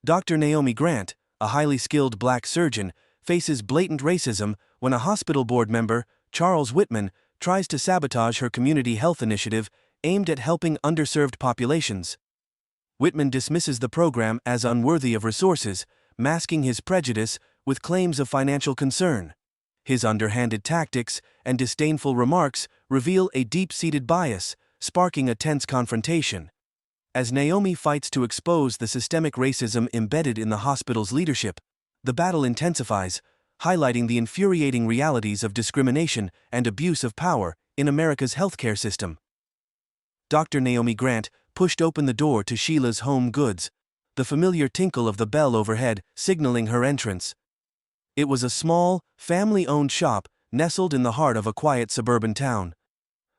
Dr. Naomi Grant, a highly skilled black surgeon, faces blatant racism when a hospital board member, Charles Whitman, tries to sabotage her community health initiative aimed at helping underserved populations. Whitman dismisses the program as unworthy of resources, masking his prejudice with claims of financial concern. His underhanded tactics and disdainful remarks reveal a deep-seated bias, sparking a tense confrontation. As Naomi fights to expose the systemic racism embedded in the hospital's leadership, the battle intensifies, highlighting the infuriating realities of discrimination and abuse of power in America's healthcare system. Dr. Naomi Grant pushed open the door to Sheila's Home Goods, the familiar tinkle of the bell overhead signaling her entrance. It was a small, family-owned shop nestled in the heart of a quiet suburban town.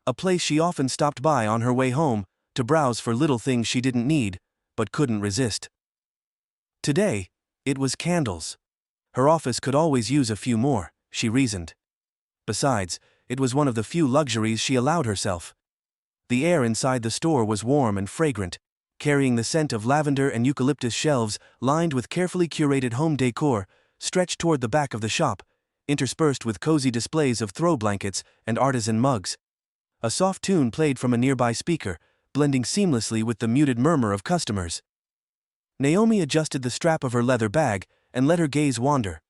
A place she often stopped by on her way home to browse for little things she didn't need, but couldn't resist. Today, it was candles. Her office could always use a few more, she reasoned. Besides, it was one of the few luxuries she allowed herself. The air inside the store was warm and fragrant, carrying the scent of lavender and eucalyptus. Shelves lined with carefully curated home decor stretched toward the back of the shop, interspersed with cozy displays of throw blankets and artisan mugs. A soft tune played from a nearby speaker, blending seamlessly with the muted murmur of customers. Naomi adjusted the strap of her leather bag and let her gaze wander.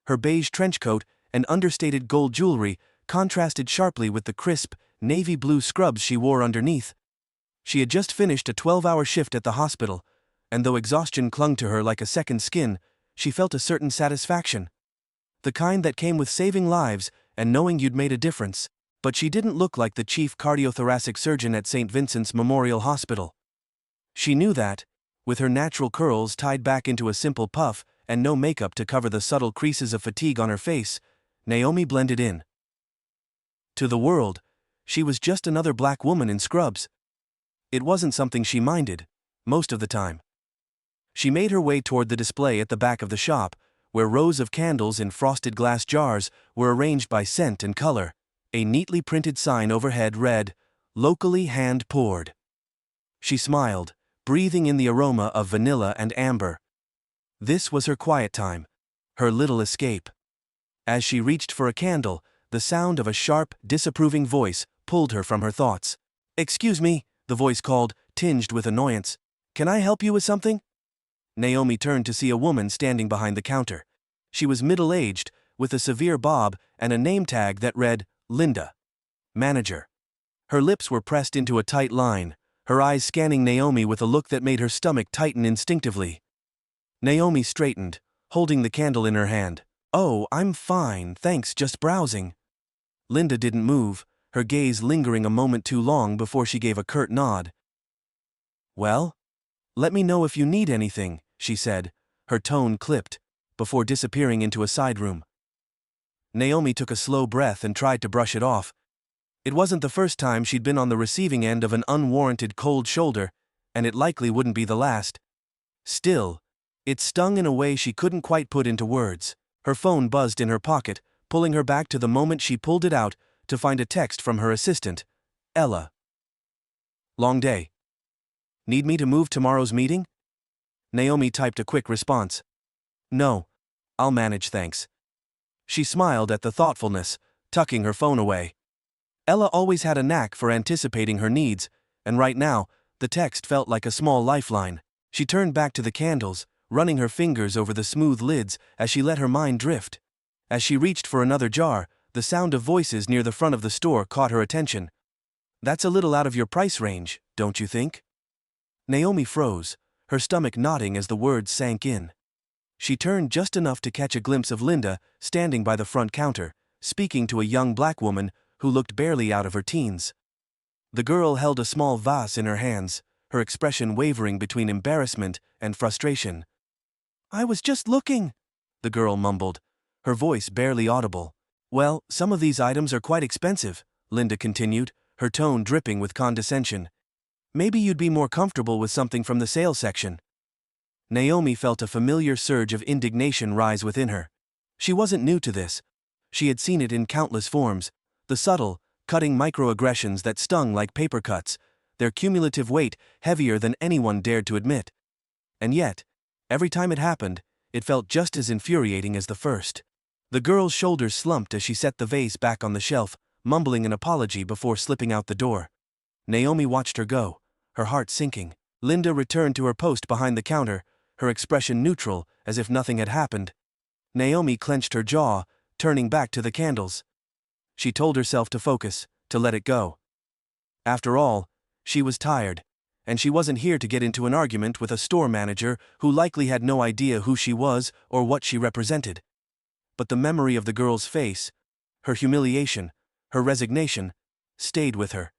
Her beige trench coat and understated gold jewelry contrasted sharply with the crisp, navy blue scrubs she wore underneath. She had just finished a 12-hour shift at the hospital, and though exhaustion clung to her like a second skin, she felt a certain satisfaction. The kind that came with saving lives and knowing you'd made a difference. But she didn't look like the chief cardiothoracic surgeon at St. Vincent's Memorial Hospital. She knew that, with her natural curls tied back into a simple puff and no makeup to cover the subtle creases of fatigue on her face, Naomi blended in. To the world, she was just another black woman in scrubs. It wasn't something she minded, most of the time. She made her way toward the display at the back of the shop, where rows of candles in frosted glass jars were arranged by scent and color. A neatly printed sign overhead read, "Locally hand-poured." She smiled, breathing in the aroma of vanilla and amber. This was her quiet time, her little escape. As she reached for a candle, the sound of a sharp, disapproving voice pulled her from her thoughts. "Excuse me," the voice called, tinged with annoyance. "Can I help you with something?" Naomi turned to see a woman standing behind the counter. She was middle-aged, with a severe bob and a name tag that read, Linda, manager. Her lips were pressed into a tight line, her eyes scanning Naomi with a look that made her stomach tighten instinctively. Naomi straightened, holding the candle in her hand. "Oh, I'm fine, thanks, just browsing." Linda didn't move, her gaze lingering a moment too long before she gave a curt nod. "Well, let me know if you need anything," she said, her tone clipped, before disappearing into a side room. Naomi took a slow breath and tried to brush it off. It wasn't the first time she'd been on the receiving end of an unwarranted cold shoulder, and it likely wouldn't be the last. Still, it stung in a way she couldn't quite put into words. Her phone buzzed in her pocket, pulling her back to the moment she pulled it out to find a text from her assistant, Ella. "Long day. Need me to move tomorrow's meeting?" Naomi typed a quick response. "No, I'll manage, thanks." She smiled at the thoughtfulness, tucking her phone away. Ella always had a knack for anticipating her needs, and right now, the text felt like a small lifeline. She turned back to the candles, running her fingers over the smooth lids as she let her mind drift. As she reached for another jar, the sound of voices near the front of the store caught her attention. "That's a little out of your price range, don't you think?" Naomi froze, her stomach knotting as the words sank in. She turned just enough to catch a glimpse of Linda standing by the front counter, speaking to a young black woman who looked barely out of her teens. The girl held a small vase in her hands, her expression wavering between embarrassment and frustration. "I was just looking," the girl mumbled, her voice barely audible. "Well, some of these items are quite expensive," Linda continued, her tone dripping with condescension. "Maybe you'd be more comfortable with something from the sale section." Naomi felt a familiar surge of indignation rise within her. She wasn't new to this. She had seen it in countless forms, the subtle, cutting microaggressions that stung like paper cuts, their cumulative weight heavier than anyone dared to admit. And yet, Every time it happened, it felt just as infuriating as the first. The girl's shoulders slumped as she set the vase back on the shelf, mumbling an apology before slipping out the door. Naomi watched her go, her heart sinking. Linda returned to her post behind the counter, her expression neutral, as if nothing had happened. Naomi clenched her jaw, turning back to the candles. She told herself to focus, to let it go. After all, she was tired, and she wasn't here to get into an argument with a store manager who likely had no idea who she was or what she represented. But the memory of the girl's face, her humiliation, her resignation, stayed with her.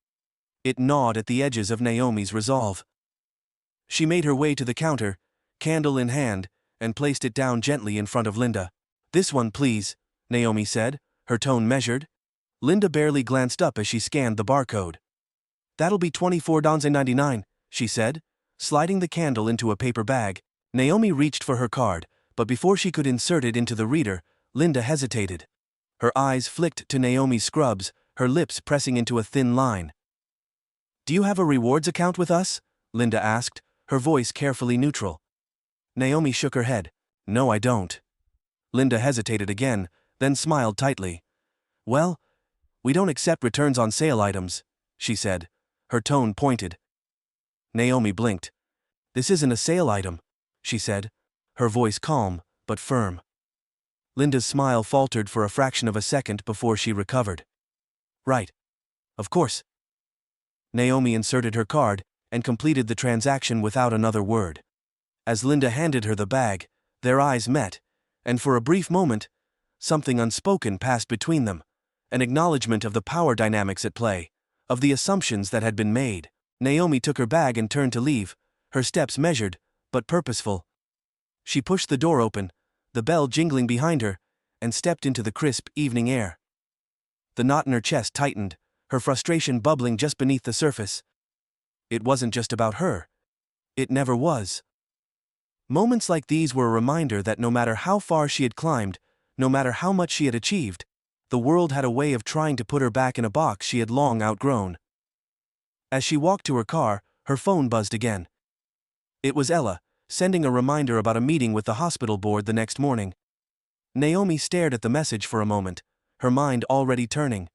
It gnawed at the edges of Naomi's resolve. She made her way to the counter, candle in hand, and placed it down gently in front of Linda. "This one, please," Naomi said, her tone measured. Linda barely glanced up as she scanned the barcode. "That'll be $24.99, she said, sliding the candle into a paper bag. Naomi reached for her card, but before she could insert it into the reader, Linda hesitated. Her eyes flicked to Naomi's scrubs, her lips pressing into a thin line. "Do you have a rewards account with us?" Linda asked, her voice carefully neutral. Naomi shook her head. "No, I don't." Linda hesitated again, then smiled tightly. "Well, we don't accept returns on sale items," she said, her tone pointed. Naomi blinked. "This isn't a sale item," she said, her voice calm, but firm. Linda's smile faltered for a fraction of a second before she recovered. "Right. Of course." Naomi inserted her card and completed the transaction without another word. As Linda handed her the bag, their eyes met, and for a brief moment, something unspoken passed between them, an acknowledgement of the power dynamics at play, of the assumptions that had been made. Naomi took her bag and turned to leave, her steps measured, but purposeful. She pushed the door open, the bell jingling behind her, and stepped into the crisp evening air. The knot in her chest tightened, her frustration bubbling just beneath the surface. It wasn't just about her. It never was. Moments like these were a reminder that no matter how far she had climbed, no matter how much she had achieved, the world had a way of trying to put her back in a box she had long outgrown. As she walked to her car, her phone buzzed again. It was Ella, sending a reminder about a meeting with the hospital board the next morning. Naomi stared at the message for a moment, her mind already turning.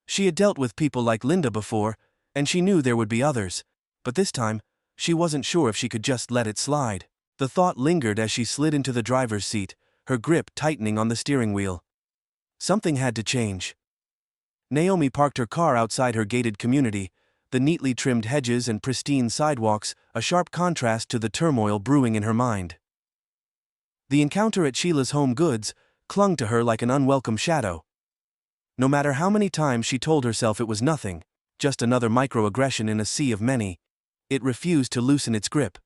She had dealt with people like Linda before, and she knew there would be others, but this time, she wasn't sure if she could just let it slide. The thought lingered as she slid into the driver's seat, her grip tightening on the steering wheel. Something had to change. Naomi parked her car outside her gated community, the neatly trimmed hedges and pristine sidewalks, a sharp contrast to the turmoil brewing in her mind. The encounter at Sheila's Home Goods clung to her like an unwelcome shadow. No matter how many times she told herself it was nothing, just another microaggression in a sea of many, it refused to loosen its grip.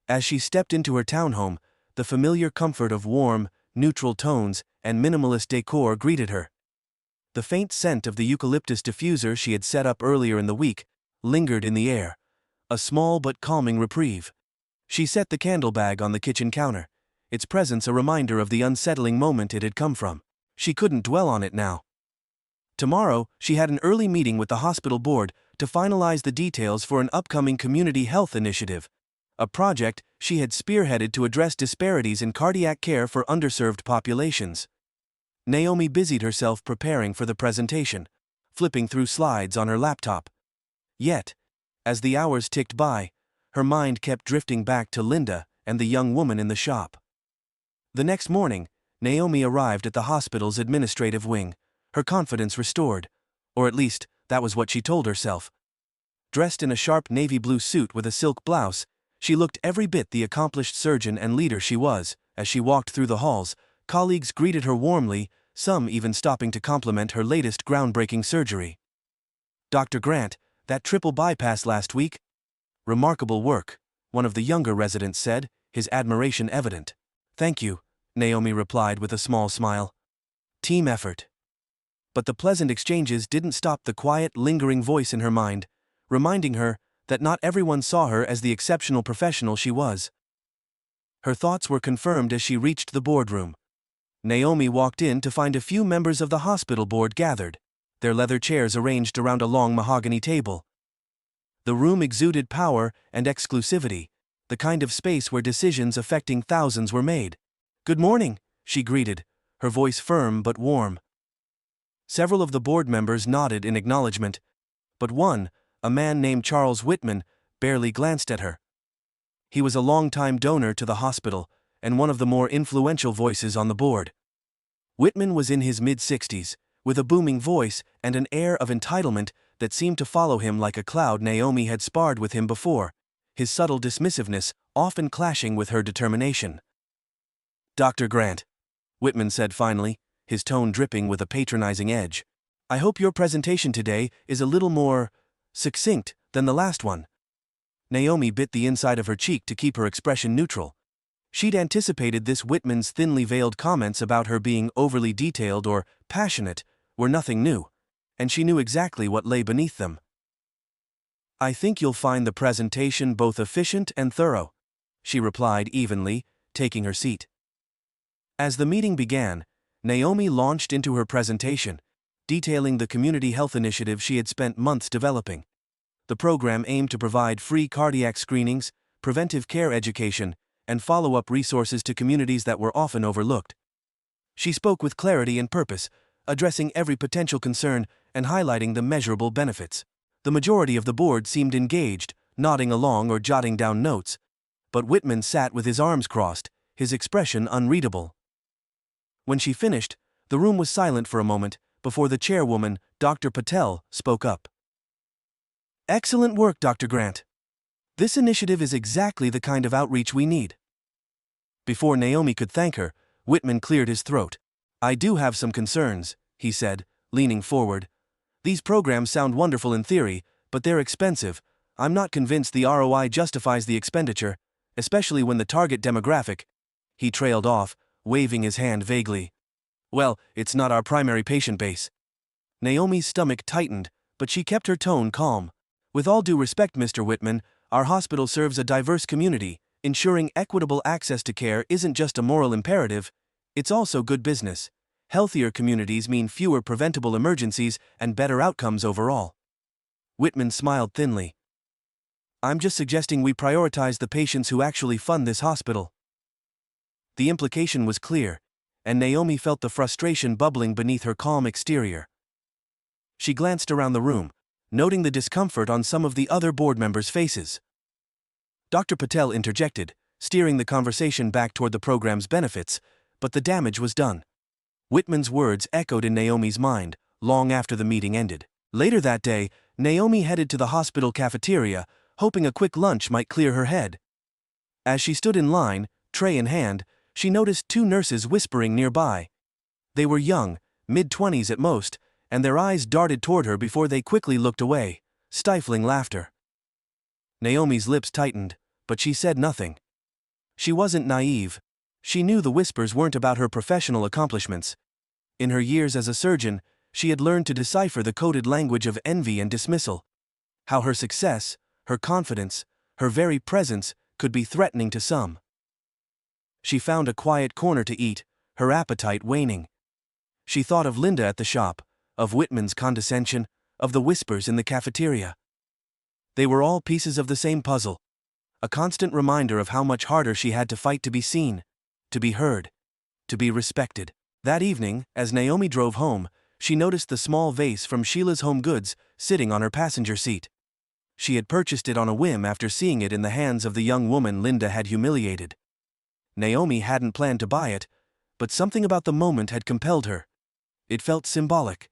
As she stepped into her townhome, the familiar comfort of warm, neutral tones and minimalist decor greeted her. The faint scent of the eucalyptus diffuser she had set up earlier in the week lingered in the air, a small but calming reprieve. She set the candle bag on the kitchen counter, its presence a reminder of the unsettling moment it had come from. She couldn't dwell on it now. Tomorrow, she had an early meeting with the hospital board to finalize the details for an upcoming community health initiative, a project she had spearheaded to address disparities in cardiac care for underserved populations. Naomi busied herself preparing for the presentation, flipping through slides on her laptop. Yet, as the hours ticked by, her mind kept drifting back to Linda and the young woman in the shop. The next morning, Naomi arrived at the hospital's administrative wing, her confidence restored, or at least, that was what she told herself. Dressed in a sharp navy blue suit with a silk blouse, she looked every bit the accomplished surgeon and leader she was. As she walked through the halls, colleagues greeted her warmly, some even stopping to compliment her latest groundbreaking surgery. "Dr. Grant, that triple bypass last week? Remarkable work," one of the younger residents said, his admiration evident. "Thank you," Naomi replied with a small smile. "Team effort." But the pleasant exchanges didn't stop the quiet, lingering voice in her mind, reminding her that not everyone saw her as the exceptional professional she was. Her thoughts were confirmed as she reached the boardroom. Naomi walked in to find a few members of the hospital board gathered, their leather chairs arranged around a long mahogany table. The room exuded power and exclusivity, the kind of space where decisions affecting thousands were made. "Good morning," she greeted, her voice firm but warm. Several of the board members nodded in acknowledgement, but one, a man named Charles Whitman, barely glanced at her. He was a long-time donor to the hospital, and one of the more influential voices on the board. Whitman was in his mid-60s, with a booming voice and an air of entitlement that seemed to follow him like a cloud. Naomi had sparred with him before, his subtle dismissiveness often clashing with her determination. "Dr. Grant," Whitman said finally, his tone dripping with a patronizing edge, "I hope your presentation today is a little more succinct than the last one." Naomi bit the inside of her cheek to keep her expression neutral. She'd anticipated this. Whitman's thinly veiled comments about her being overly detailed or passionate were nothing new, and she knew exactly what lay beneath them. "I think you'll find the presentation both efficient and thorough," she replied evenly, taking her seat. As the meeting began, Naomi launched into her presentation, detailing the community health initiative she had spent months developing. The program aimed to provide free cardiac screenings, preventive care education, and follow-up resources to communities that were often overlooked. She spoke with clarity and purpose, addressing every potential concern and highlighting the measurable benefits. The majority of the board seemed engaged, nodding along or jotting down notes, but Whitman sat with his arms crossed, his expression unreadable. When she finished, the room was silent for a moment before the chairwoman, Dr. Patel, spoke up. "Excellent work, Dr. Grant. This initiative is exactly the kind of outreach we need." Before Naomi could thank her, Whitman cleared his throat. "I do have some concerns," he said, leaning forward. "These programs sound wonderful in theory, but they're expensive. I'm not convinced the ROI justifies the expenditure, especially when the target demographic—" He trailed off, waving his hand vaguely. "Well, it's not our primary patient base." Naomi's stomach tightened, but she kept her tone calm. "With all due respect, Mr. Whitman, our hospital serves a diverse community. Ensuring equitable access to care isn't just a moral imperative, it's also good business. Healthier communities mean fewer preventable emergencies and better outcomes overall." Whitman smiled thinly. "I'm just suggesting we prioritize the patients who actually fund this hospital." The implication was clear, and Naomi felt the frustration bubbling beneath her calm exterior. She glanced around the room, noting the discomfort on some of the other board members' faces. Dr. Patel interjected, steering the conversation back toward the program's benefits, but the damage was done. Whitman's words echoed in Naomi's mind, long after the meeting ended. Later that day, Naomi headed to the hospital cafeteria, hoping a quick lunch might clear her head. As she stood in line, tray in hand, she noticed two nurses whispering nearby. They were young, mid-20s at most, and their eyes darted toward her before they quickly looked away, stifling laughter. Naomi's lips tightened, but she said nothing. She wasn't naive. She knew the whispers weren't about her professional accomplishments. In her years as a surgeon, she had learned to decipher the coded language of envy and dismissal. How her success, her confidence, her very presence could be threatening to some. She found a quiet corner to eat, her appetite waning. She thought of Linda at the shop, of Whitman's condescension, of the whispers in the cafeteria. They were all pieces of the same puzzle. A constant reminder of how much harder she had to fight to be seen, to be heard, to be respected. That evening, as Naomi drove home, she noticed the small vase from Sheila's Home Goods sitting on her passenger seat. She had purchased it on a whim after seeing it in the hands of the young woman Linda had humiliated. Naomi hadn't planned to buy it, but something about the moment had compelled her. It felt symbolic,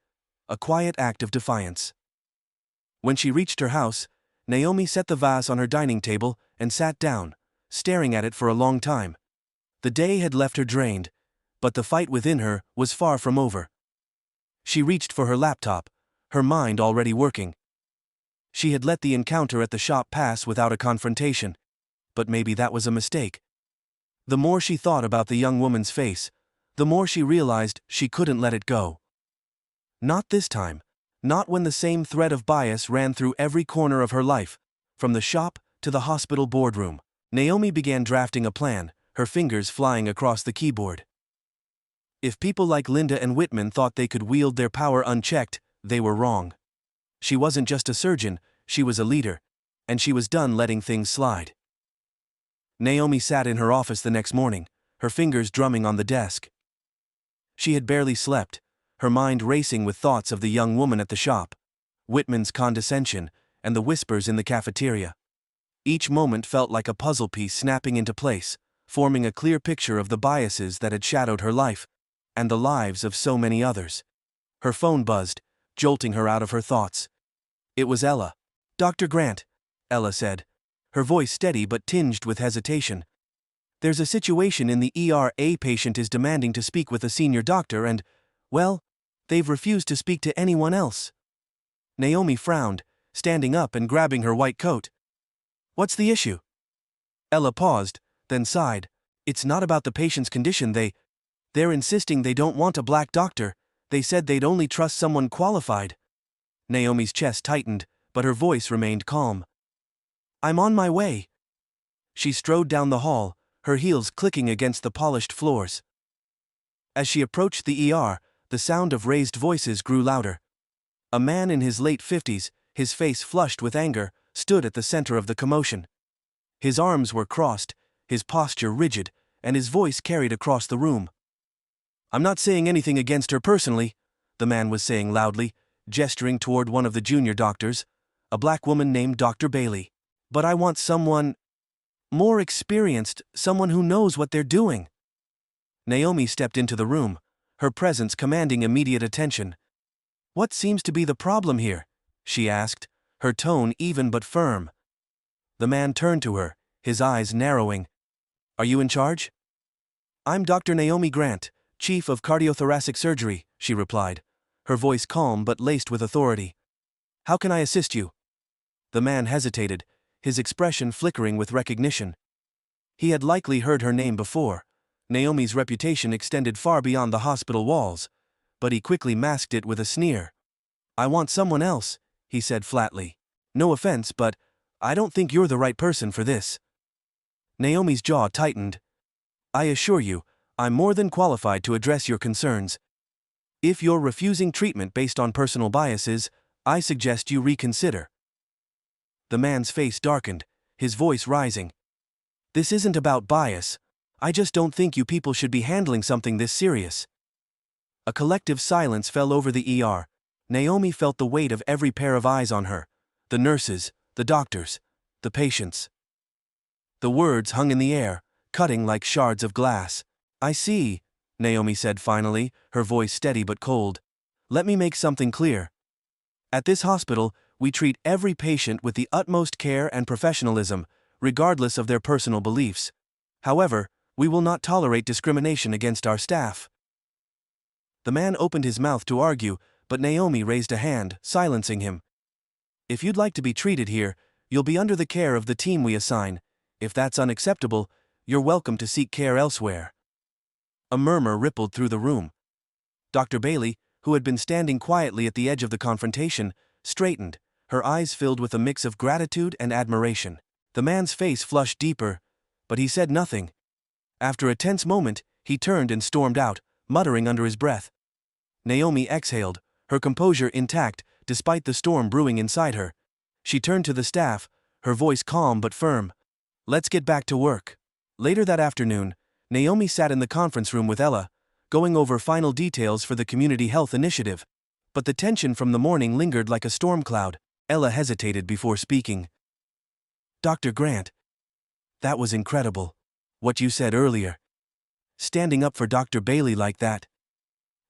a quiet act of defiance. When she reached her house, Naomi set the vase on her dining table and sat down, staring at it for a long time. The day had left her drained, but the fight within her was far from over. She reached for her laptop, her mind already working. She had let the encounter at the shop pass without a confrontation, but maybe that was a mistake. The more she thought about the young woman's face, the more she realized she couldn't let it go. Not this time. Not when the same thread of bias ran through every corner of her life, from the shop to the hospital boardroom. Naomi began drafting a plan, her fingers flying across the keyboard. If people like Linda and Whitman thought they could wield their power unchecked, they were wrong. She wasn't just a surgeon, she was a leader, and she was done letting things slide. Naomi sat in her office the next morning, her fingers drumming on the desk. She had barely slept, her mind racing with thoughts of the young woman at the shop, Whitman's condescension, and the whispers in the cafeteria. Each moment felt like a puzzle piece snapping into place, forming a clear picture of the biases that had shadowed her life, and the lives of so many others. Her phone buzzed, jolting her out of her thoughts. It was Ella. "Dr. Grant," Ella said, her voice steady but tinged with hesitation. "There's a situation in the ER. A patient is demanding to speak with a senior doctor and, well, they've refused to speak to anyone else." Naomi frowned, standing up and grabbing her white coat. "What's the issue?" Ella paused, then sighed. "It's not about the patient's condition. They're insisting they don't want a black doctor. They said they'd only trust someone qualified." Naomi's chest tightened, but her voice remained calm. "I'm on my way." She strode down the hall, her heels clicking against the polished floors. As she approached the ER, the sound of raised voices grew louder. A man in his late 50s, his face flushed with anger, stood at the center of the commotion. His arms were crossed, his posture rigid, and his voice carried across the room. "I'm not saying anything against her personally," the man was saying loudly, gesturing toward one of the junior doctors, a black woman named Dr. Bailey. "But I want someone more experienced, someone who knows what they're doing." Naomi stepped into the room, her presence commanding immediate attention. "What seems to be the problem here?" she asked, her tone even but firm. The man turned to her, his eyes narrowing. "Are you in charge?" "I'm Dr. Naomi Grant, Chief of Cardiothoracic Surgery," she replied, her voice calm but laced with authority. "How can I assist you?" The man hesitated, his expression flickering with recognition. He had likely heard her name before. Naomi's reputation extended far beyond the hospital walls, but he quickly masked it with a sneer. "I want someone else," he said flatly. "No offense, but I don't think you're the right person for this." Naomi's jaw tightened. "I assure you, I'm more than qualified to address your concerns. If you're refusing treatment based on personal biases, I suggest you reconsider." The man's face darkened, his voice rising. "This isn't about bias. I just don't think you people should be handling something this serious." A collective silence fell over the ER. Naomi felt the weight of every pair of eyes on her, the nurses, the doctors, the patients. The words hung in the air, cutting like shards of glass. "I see," Naomi said finally, her voice steady but cold. "Let me make something clear. At this hospital, we treat every patient with the utmost care and professionalism, regardless of their personal beliefs. However, we will not tolerate discrimination against our staff." The man opened his mouth to argue, but Naomi raised a hand, silencing him. "If you'd like to be treated here, you'll be under the care of the team we assign. If that's unacceptable, you're welcome to seek care elsewhere." A murmur rippled through the room. Dr. Bailey, who had been standing quietly at the edge of the confrontation, straightened, her eyes filled with a mix of gratitude and admiration. The man's face flushed deeper, but he said nothing. After a tense moment, he turned and stormed out, muttering under his breath. Naomi exhaled, her composure intact, despite the storm brewing inside her. She turned to the staff, her voice calm but firm. "Let's get back to work." Later that afternoon, Naomi sat in the conference room with Ella, going over final details for the community health initiative. But the tension from the morning lingered like a storm cloud. Ella hesitated before speaking. "Dr. Grant, that was incredible. What you said earlier. Standing up for Dr. Bailey like that."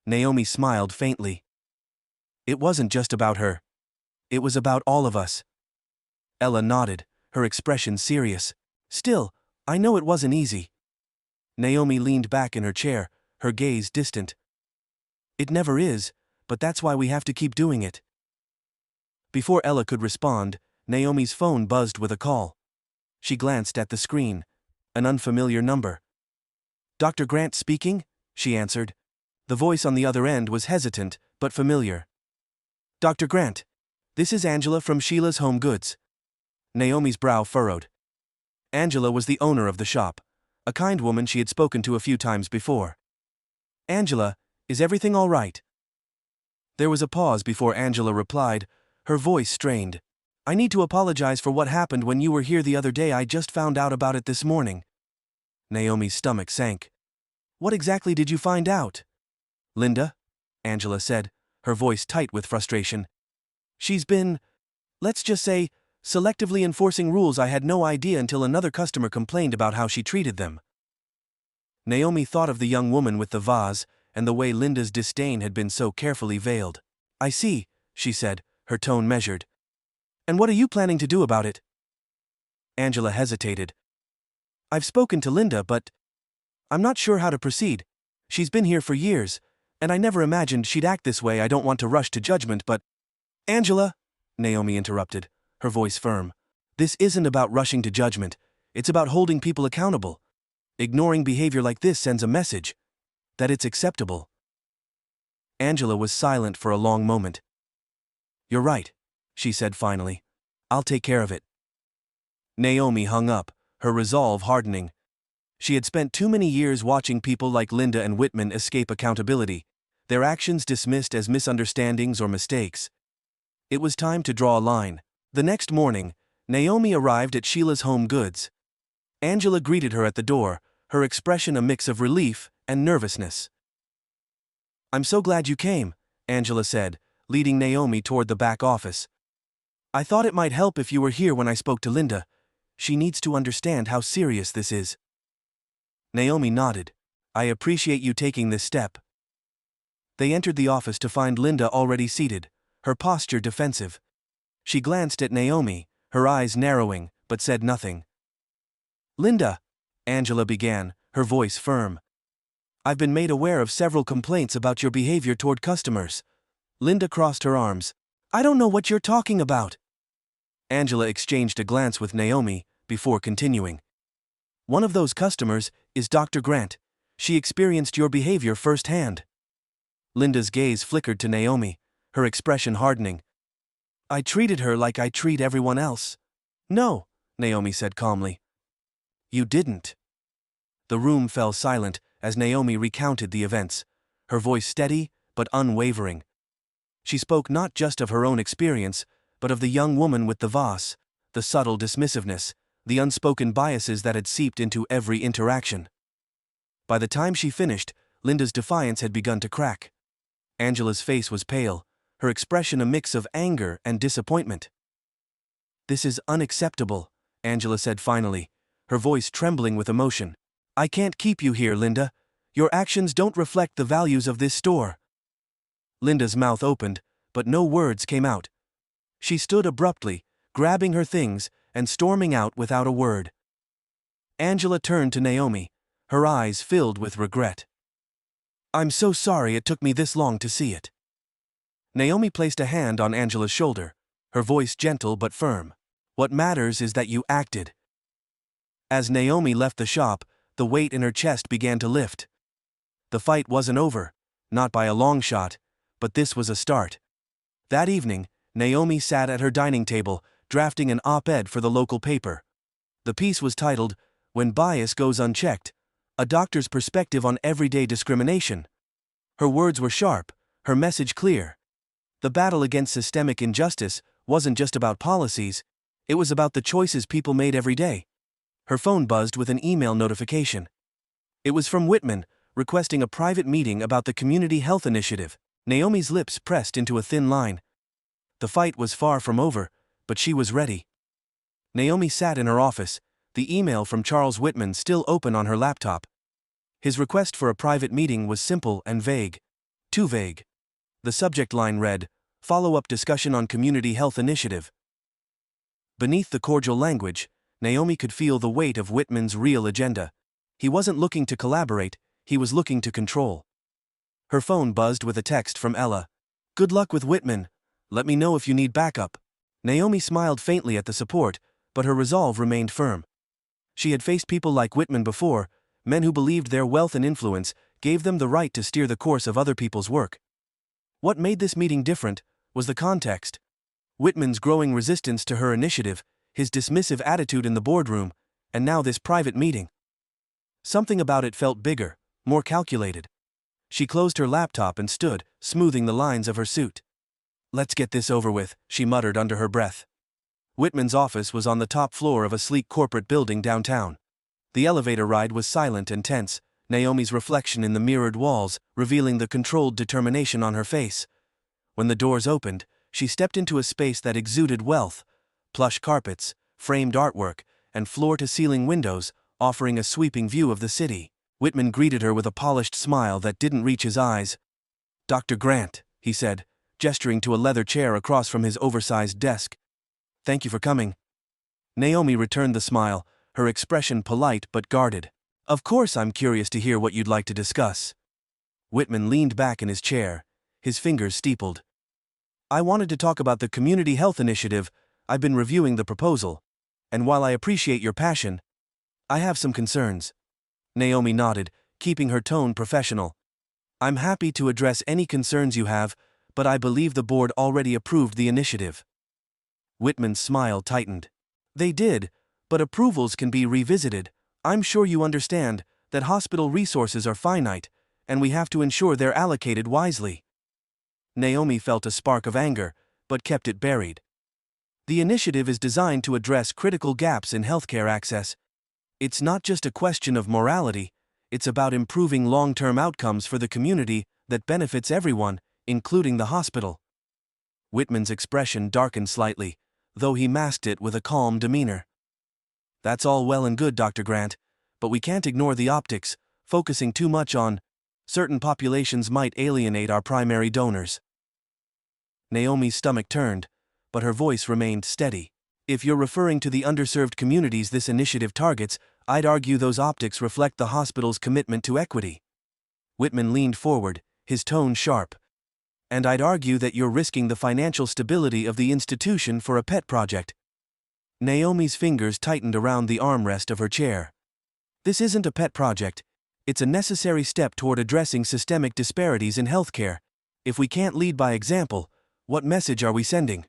Naomi smiled faintly. "It wasn't just about her. It was about all of us." Ella nodded, her expression serious. "Still, I know it wasn't easy." Naomi leaned back in her chair, her gaze distant. "It never is, but that's why we have to keep doing it." Before Ella could respond, Naomi's phone buzzed with a call. She glanced at the screen. An unfamiliar number. "Dr. Grant speaking?" she answered. The voice on the other end was hesitant, but familiar. "Dr. Grant, this is Angela from Sheila's Home Goods." Naomi's brow furrowed. Angela was the owner of the shop, a kind woman she had spoken to a few times before. "Angela, is everything all right?" There was a pause before Angela replied, her voice strained. I need to apologize for what happened when you were here the other day. I just found out about it this morning. Naomi's stomach sank. What exactly did you find out? Linda, Angela said, her voice tight with frustration. She's been, let's just say, selectively enforcing rules. I had no idea until another customer complained about how she treated them. Naomi thought of the young woman with the vase, and the way Linda's disdain had been so carefully veiled. I see, she said, her tone measured. And what are you planning to do about it? Angela hesitated. I've spoken to Linda, but I'm not sure how to proceed. She's been here for years, and I never imagined she'd act this way. I don't want to rush to judgment, but… Angela, Naomi interrupted, her voice firm. This isn't about rushing to judgment. It's about holding people accountable. Ignoring behavior like this sends a message that it's acceptable. Angela was silent for a long moment. You're right, she said finally. I'll take care of it. Naomi hung up, her resolve hardening. She had spent too many years watching people like Linda and Whitman escape accountability, their actions dismissed as misunderstandings or mistakes. It was time to draw a line. The next morning, Naomi arrived at Sheila's Home Goods. Angela greeted her at the door, her expression a mix of relief and nervousness. I'm so glad you came, Angela said, leading Naomi toward the back office. I thought it might help if you were here when I spoke to Linda. She needs to understand how serious this is. Naomi nodded. I appreciate you taking this step. They entered the office to find Linda already seated, her posture defensive. She glanced at Naomi, her eyes narrowing, but said nothing. Linda, Angela began, her voice firm. I've been made aware of several complaints about your behavior toward customers. Linda crossed her arms. I don't know what you're talking about. Angela exchanged a glance with Naomi, before continuing. One of those customers is Dr. Grant. She experienced your behavior firsthand. Linda's gaze flickered to Naomi, her expression hardening. I treated her like I treat everyone else. No, Naomi said calmly. You didn't. The room fell silent as Naomi recounted the events, her voice steady but unwavering. She spoke not just of her own experience, but of the young woman with the vase, the subtle dismissiveness, the unspoken biases that had seeped into every interaction. By the time she finished, Linda's defiance had begun to crack. Angela's face was pale, her expression a mix of anger and disappointment. This is unacceptable, Angela said finally, her voice trembling with emotion. I can't keep you here, Linda. Your actions don't reflect the values of this store. Linda's mouth opened, but no words came out. She stood abruptly, grabbing her things and storming out without a word. Angela turned to Naomi, her eyes filled with regret. I'm so sorry it took me this long to see it. Naomi placed a hand on Angela's shoulder, her voice gentle but firm. What matters is that you acted. As Naomi left the shop, the weight in her chest began to lift. The fight wasn't over, not by a long shot, but this was a start. That evening, Naomi sat at her dining table, drafting an op-ed for the local paper. The piece was titled, When Bias Goes Unchecked, A Doctor's Perspective on Everyday Discrimination. Her words were sharp, her message clear. The battle against systemic injustice wasn't just about policies, it was about the choices people made every day. Her phone buzzed with an email notification. It was from Whitman, requesting a private meeting about the Community Health Initiative. Naomi's lips pressed into a thin line. The fight was far from over, but she was ready. Naomi sat in her office, the email from Charles Whitman still open on her laptop. His request for a private meeting was simple and vague. Too vague. The subject line read, Follow-up discussion on Community Health Initiative. Beneath the cordial language, Naomi could feel the weight of Whitman's real agenda. He wasn't looking to collaborate, he was looking to control. Her phone buzzed with a text from Ella. Good luck with Whitman. Let me know if you need backup. Naomi smiled faintly at the support, but her resolve remained firm. She had faced people like Whitman before, men who believed their wealth and influence gave them the right to steer the course of other people's work. What made this meeting different was the context. Whitman's growing resistance to her initiative, his dismissive attitude in the boardroom, and now this private meeting. Something about it felt bigger, more calculated. She closed her laptop and stood, smoothing the lines of her suit. Let's get this over with, she muttered under her breath. Whitman's office was on the top floor of a sleek corporate building downtown. The elevator ride was silent and tense, Naomi's reflection in the mirrored walls revealing the controlled determination on her face. When the doors opened, she stepped into a space that exuded wealth: plush carpets, framed artwork, and floor-to-ceiling windows offering a sweeping view of the city. Whitman greeted her with a polished smile that didn't reach his eyes. "Dr. Grant," he said, gesturing to a leather chair across from his oversized desk. "Thank you for coming." Naomi returned the smile, her expression polite but guarded. "Of course I'm curious to hear what you'd like to discuss." Whitman leaned back in his chair, his fingers steepled. "I wanted to talk about the Community Health Initiative. I've been reviewing the proposal, and while I appreciate your passion, I have some concerns." Naomi nodded, keeping her tone professional. "I'm happy to address any concerns you have, but I believe the board already approved the initiative." Whitman's smile tightened. "They did, but approvals can be revisited. I'm sure you understand that hospital resources are finite, and we have to ensure they're allocated wisely." Naomi felt a spark of anger, but kept it buried. The initiative is designed to address critical gaps in healthcare access. It's not just a question of morality, it's about improving long-term outcomes for the community that benefits everyone, including the hospital. Whitman's expression darkened slightly, though he masked it with a calm demeanor. "That's all well and good, Dr. Grant, but we can't ignore the optics. Focusing too much on certain populations might alienate our primary donors." Naomi's stomach turned, but her voice remained steady. "If you're referring to the underserved communities this initiative targets, I'd argue those optics reflect the hospital's commitment to equity." Whitman leaned forward, his tone sharp. "And I'd argue that you're risking the financial stability of the institution for a pet project." Naomi's fingers tightened around the armrest of her chair. "This isn't a pet project. It's a necessary step toward addressing systemic disparities in healthcare. If we can't lead by example, what message are we sending?"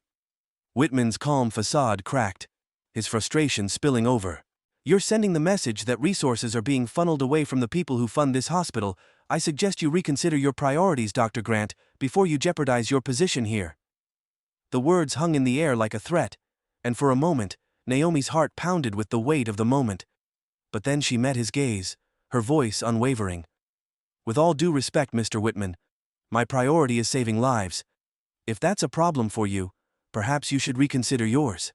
Whitman's calm facade cracked, his frustration spilling over. "You're sending the message that resources are being funneled away from the people who fund this hospital. I suggest you reconsider your priorities, Dr. Grant, before you jeopardize your position here." The words hung in the air like a threat, and for a moment, Naomi's heart pounded with the weight of the moment. But then she met his gaze, her voice unwavering. "With all due respect, Mr. Whitman, my priority is saving lives. If that's a problem for you, perhaps you should reconsider yours."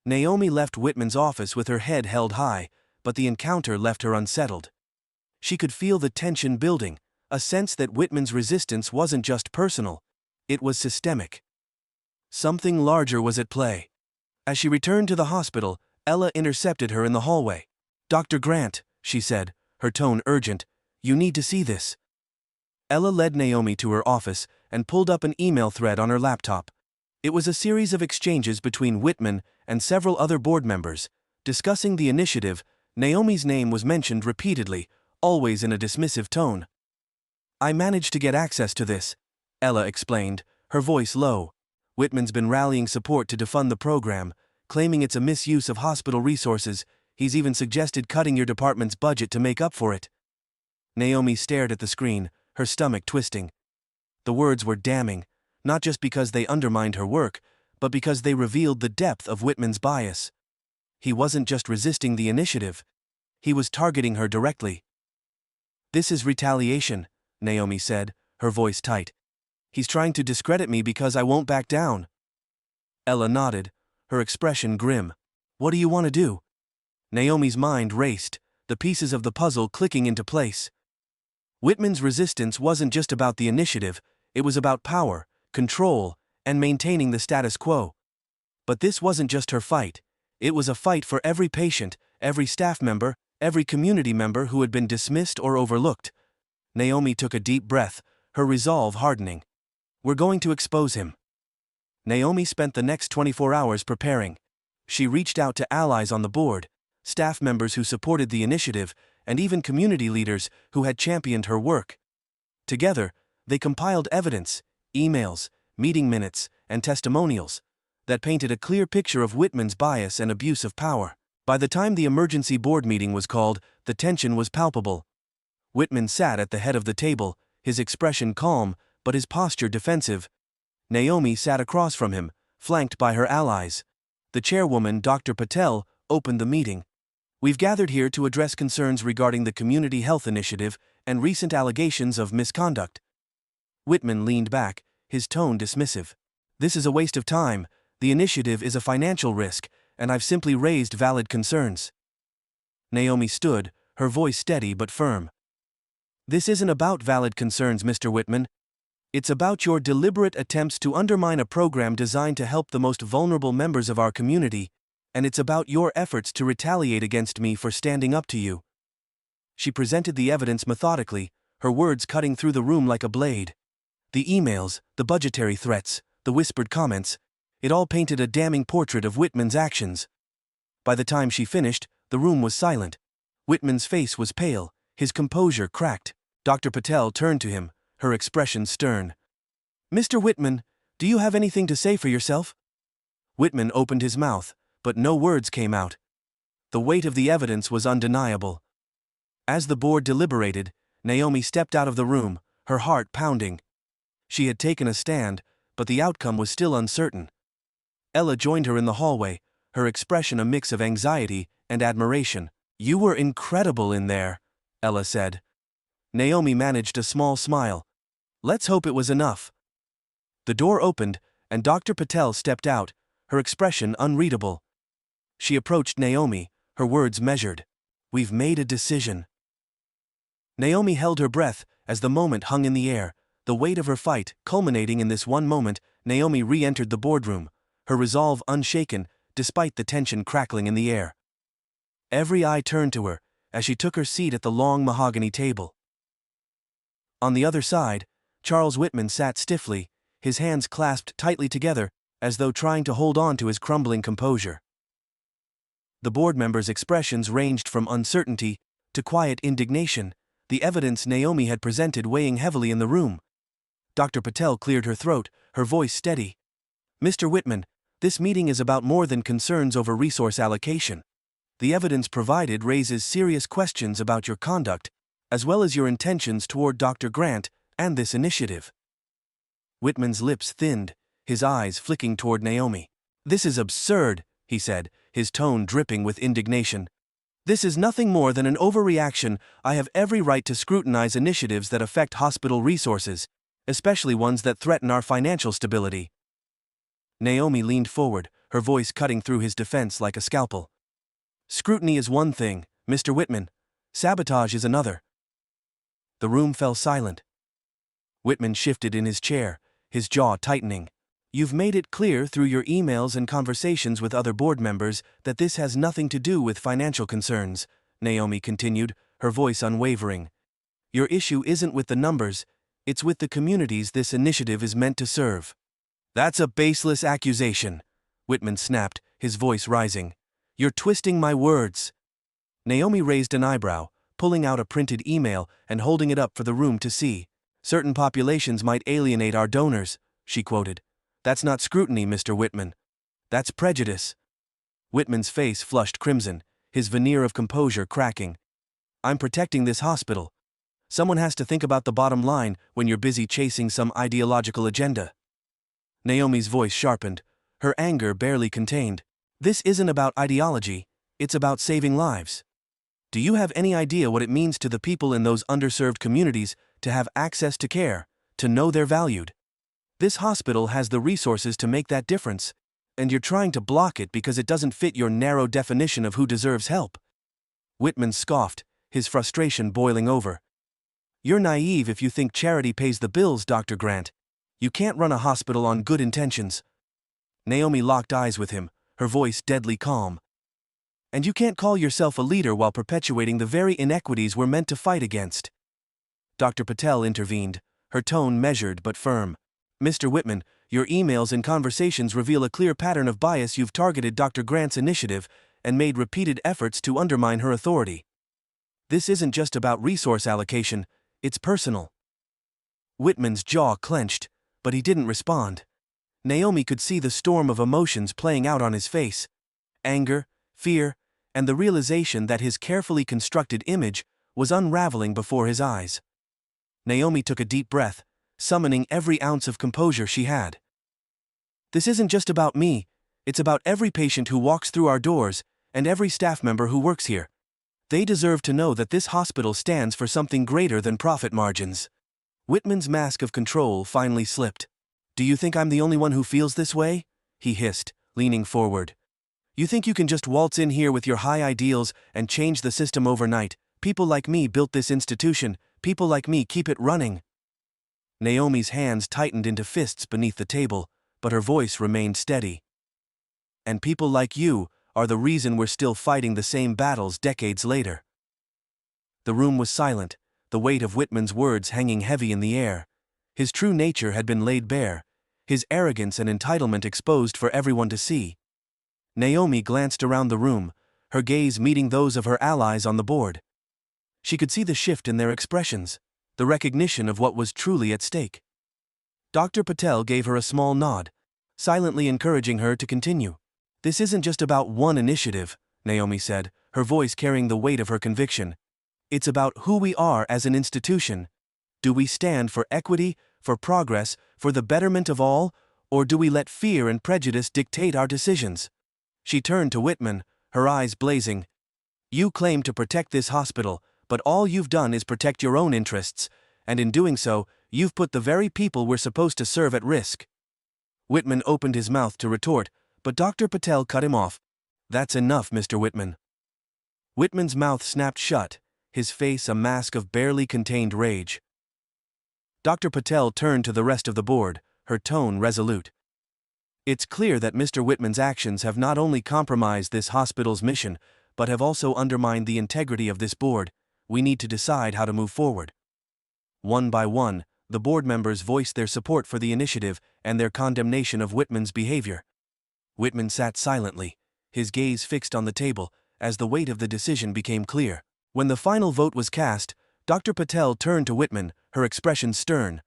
Naomi left Whitman's office with her head held high, but the encounter left her unsettled. She could feel the tension building, a sense that Whitman's resistance wasn't just personal, it was systemic. Something larger was at play. As she returned to the hospital, Ella intercepted her in the hallway. "Dr. Grant," she said, her tone urgent, "you need to see this." Ella led Naomi to her office and pulled up an email thread on her laptop. It was a series of exchanges between Whitman and several other board members. Discussing the initiative, Naomi's name was mentioned repeatedly, always in a dismissive tone. "I managed to get access to this," Ella explained, her voice low. "Whitman's been rallying support to defund the program, claiming it's a misuse of hospital resources. He's even suggested cutting your department's budget to make up for it." Naomi stared at the screen, her stomach twisting. The words were damning, not just because they undermined her work, but because they revealed the depth of Whitman's bias. He wasn't just resisting the initiative, he was targeting her directly. "This is retaliation," Naomi said, her voice tight. "He's trying to discredit me because I won't back down." Ella nodded, her expression grim. "What do you want to do?" Naomi's mind raced, the pieces of the puzzle clicking into place. Whitman's resistance wasn't just about the initiative, it was about power, control, and maintaining the status quo. But this wasn't just her fight, it was a fight for every patient, every staff member, every community member who had been dismissed or overlooked. Naomi took a deep breath, her resolve hardening. "We're going to expose him." Naomi spent the next 24 hours preparing. She reached out to allies on the board, staff members who supported the initiative, and even community leaders who had championed her work. Together, they compiled evidence, emails, meeting minutes, and testimonials that painted a clear picture of Whitman's bias and abuse of power. By the time the emergency board meeting was called, the tension was palpable. Whitman sat at the head of the table, his expression calm, but his posture defensive. Naomi sat across from him, flanked by her allies. The chairwoman, Dr. Patel, opened the meeting. We've gathered here to address concerns regarding the Community Health Initiative and recent allegations of misconduct. Whitman leaned back, his tone dismissive. This is a waste of time. The initiative is a financial risk, and I've simply raised valid concerns. Naomi stood, her voice steady but firm. This isn't about valid concerns, Mr. Whitman. It's about your deliberate attempts to undermine a program designed to help the most vulnerable members of our community, and it's about your efforts to retaliate against me for standing up to you. She presented the evidence methodically, her words cutting through the room like a blade. The emails, the budgetary threats, the whispered comments, it all painted a damning portrait of Whitman's actions. By the time she finished, the room was silent. Whitman's face was pale, his composure cracked. Dr. Patel turned to him, her expression stern. Mr. Whitman, do you have anything to say for yourself? Whitman opened his mouth, but no words came out. The weight of the evidence was undeniable. As the board deliberated, Naomi stepped out of the room, her heart pounding. She had taken a stand, but the outcome was still uncertain. Ella joined her in the hallway, her expression a mix of anxiety and admiration. You were incredible in there, Ella said. Naomi managed a small smile. Let's hope it was enough. The door opened, and Dr. Patel stepped out, her expression unreadable. She approached Naomi, her words measured. We've made a decision. Naomi held her breath as the moment hung in the air, the weight of her fight culminating in this one moment. Naomi re-entered the boardroom, her resolve unshaken, despite the tension crackling in the air. Every eye turned to her as she took her seat at the long mahogany table. On the other side, Charles Whitman sat stiffly, his hands clasped tightly together, as though trying to hold on to his crumbling composure. The board members' expressions ranged from uncertainty to quiet indignation, the evidence Naomi had presented weighing heavily in the room. Dr. Patel cleared her throat, her voice steady. Mr. Whitman, this meeting is about more than concerns over resource allocation. The evidence provided raises serious questions about your conduct, as well as your intentions toward Dr. Grant and this initiative. Whitman's lips thinned, his eyes flicking toward Naomi. This is absurd, he said, his tone dripping with indignation. This is nothing more than an overreaction. I have every right to scrutinize initiatives that affect hospital resources, especially ones that threaten our financial stability. Naomi leaned forward, her voice cutting through his defense like a scalpel. Scrutiny is one thing, Mr. Whitman. Sabotage is another. The room fell silent. Whitman shifted in his chair, his jaw tightening. You've made it clear through your emails and conversations with other board members that this has nothing to do with financial concerns, Naomi continued, her voice unwavering. Your issue isn't with the numbers, it's with the communities this initiative is meant to serve. That's a baseless accusation, Whitman snapped, his voice rising. You're twisting my words. Naomi raised an eyebrow, pulling out a printed email and holding it up for the room to see. Certain populations might alienate our donors, she quoted. That's not scrutiny, Mr. Whitman. That's prejudice. Whitman's face flushed crimson, his veneer of composure cracking. I'm protecting this hospital. Someone has to think about the bottom line when you're busy chasing some ideological agenda. Naomi's voice sharpened, her anger barely contained. This isn't about ideology, it's about saving lives. Do you have any idea what it means to the people in those underserved communities to have access to care, to know they're valued? This hospital has the resources to make that difference, and you're trying to block it because it doesn't fit your narrow definition of who deserves help. Whitman scoffed, his frustration boiling over. You're naive if you think charity pays the bills, Dr. Grant. You can't run a hospital on good intentions. Naomi locked eyes with him, her voice deadly calm. And you can't call yourself a leader while perpetuating the very inequities we're meant to fight against. Dr. Patel intervened, her tone measured but firm. Mr. Whitman, your emails and conversations reveal a clear pattern of bias. You've targeted Dr. Grant's initiative and made repeated efforts to undermine her authority. This isn't just about resource allocation, it's personal. Whitman's jaw clenched, but he didn't respond. Naomi could see the storm of emotions playing out on his face. Anger, fear, and the realization that his carefully constructed image was unraveling before his eyes. Naomi took a deep breath, summoning every ounce of composure she had. This isn't just about me, It's about every patient who walks through our doors, and every staff member who works here. They deserve to know that this hospital stands for something greater than profit margins." Whitman's mask of control finally slipped. "Do you think I'm the only one who feels this way?" he hissed, leaning forward. "You think you can just waltz in here with your high ideals and change the system overnight? People like me built this institution. People like me keep it running." Naomi's hands tightened into fists beneath the table, but her voice remained steady. "And people like you are the reason we're still fighting the same battles decades later." The room was silent, the weight of Whitman's words hanging heavy in the air. His true nature had been laid bare, his arrogance and entitlement exposed for everyone to see. Naomi glanced around the room, her gaze meeting those of her allies on the board. She could see the shift in their expressions, the recognition of what was truly at stake. Dr. Patel gave her a small nod, silently encouraging her to continue. "This isn't just about one initiative," Naomi said, her voice carrying the weight of her conviction. "It's about who we are as an institution. Do we stand for equity, for progress, for the betterment of all, or do we let fear and prejudice dictate our decisions?" She turned to Whitman, her eyes blazing. "You claim to protect this hospital, but all you've done is protect your own interests, and in doing so, you've put the very people we're supposed to serve at risk." Whitman opened his mouth to retort, but Dr. Patel cut him off. "That's enough, Mr. Whitman." Whitman's mouth snapped shut, his face a mask of barely contained rage. Dr. Patel turned to the rest of the board, her tone resolute. "It's clear that Mr. Whitman's actions have not only compromised this hospital's mission, but have also undermined the integrity of this board. We need to decide how to move forward." One by one, the board members voiced their support for the initiative and their condemnation of Whitman's behavior. Whitman sat silently, his gaze fixed on the table, as the weight of the decision became clear. When the final vote was cast, Dr. Patel turned to Whitman, her expression stern.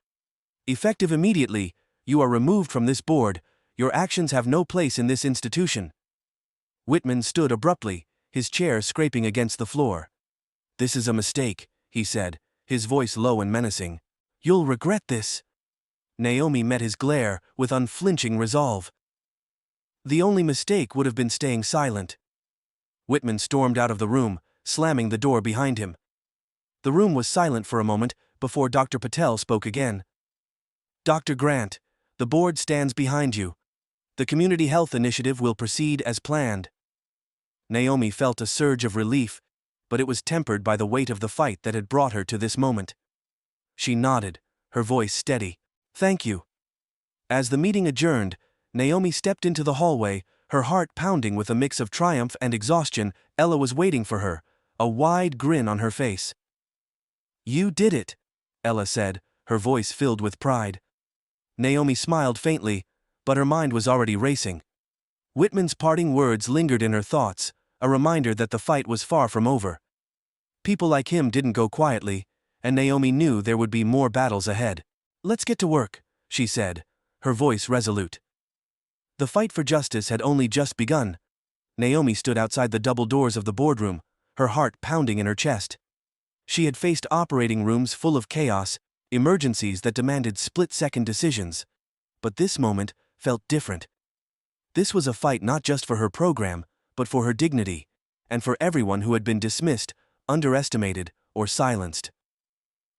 "Effective immediately, you are removed from this board. Your actions have no place in this institution." Whitman stood abruptly, his chair scraping against the floor. "This is a mistake," he said, his voice low and menacing. "You'll regret this." Naomi met his glare with unflinching resolve. "The only mistake would have been staying silent." Whitman stormed out of the room, slamming the door behind him. The room was silent for a moment before Dr. Patel spoke again. "Dr. Grant, the board stands behind you. The Community Health Initiative will proceed as planned." Naomi felt a surge of relief, but it was tempered by the weight of the fight that had brought her to this moment. She nodded, her voice steady. "Thank you." As the meeting adjourned, Naomi stepped into the hallway, her heart pounding with a mix of triumph and exhaustion. Ella was waiting for her, a wide grin on her face. "You did it," Ella said, her voice filled with pride. Naomi smiled faintly, but her mind was already racing. Whitman's parting words lingered in her thoughts, a reminder that the fight was far from over. People like him didn't go quietly, and Naomi knew there would be more battles ahead. "Let's get to work," she said, her voice resolute. The fight for justice had only just begun. Naomi stood outside the double doors of the boardroom, her heart pounding in her chest. She had faced operating rooms full of chaos, emergencies that demanded split-second decisions. But this moment felt different. This was a fight not just for her program, but for her dignity, and for everyone who had been dismissed, underestimated, or silenced.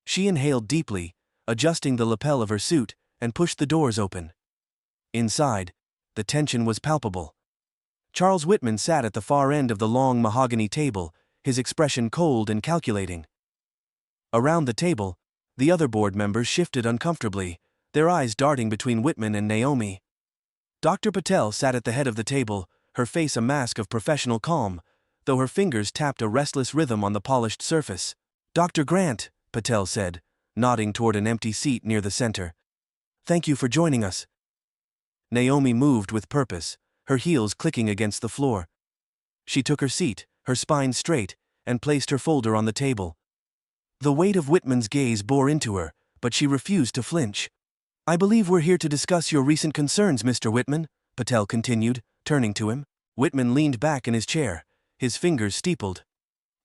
She inhaled deeply, adjusting the lapel of her suit, and pushed the doors open. Inside, the tension was palpable. Charles Whitman sat at the far end of the long mahogany table, his expression cold and calculating. Around the table, the other board members shifted uncomfortably, their eyes darting between Whitman and Naomi. Dr. Patel sat at the head of the table, her face a mask of professional calm, though her fingers tapped a restless rhythm on the polished surface. "Dr. Grant," Patel said, nodding toward an empty seat near the center. "Thank you for joining us." Naomi moved with purpose, her heels clicking against the floor. She took her seat, her spine straight, and placed her folder on the table. The weight of Whitman's gaze bore into her, but she refused to flinch. "I believe we're here to discuss your recent concerns, Mr. Whitman," Patel continued, turning to him. Whitman leaned back in his chair, his fingers steepled.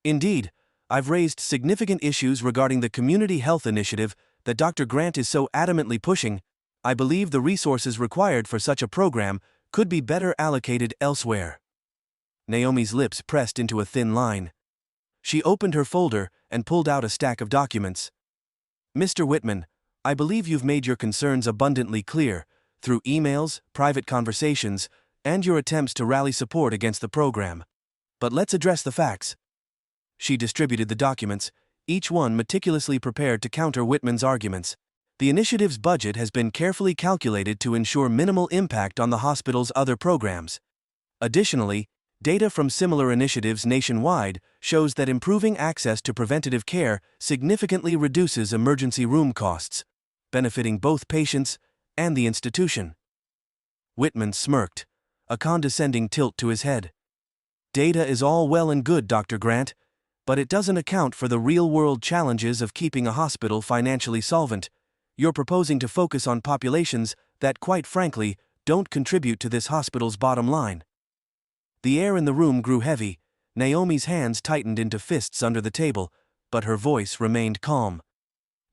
"Indeed, I've raised significant issues regarding the Community Health Initiative that Dr. Grant is so adamantly pushing. I believe the resources required for such a program could be better allocated elsewhere. Naomi's lips pressed into a thin line. She opened her folder and pulled out a stack of documents. Mr. Whitman, I believe you've made your concerns abundantly clear, through emails, private conversations, and your attempts to rally support against the program. But let's address the facts. She distributed the documents, each one meticulously prepared to counter Whitman's arguments. The initiative's budget has been carefully calculated to ensure minimal impact on the hospital's other programs. Additionally, data from similar initiatives nationwide shows that improving access to preventative care significantly reduces emergency room costs, benefiting both patients and the institution. Whitman smirked, a condescending tilt to his head. Data is all well and good, Dr. Grant, but it doesn't account for the real-world challenges of keeping a hospital financially solvent. You're proposing to focus on populations that, quite frankly, don't contribute to this hospital's bottom line. The air in the room grew heavy. Naomi's hands tightened into fists under the table, but her voice remained calm.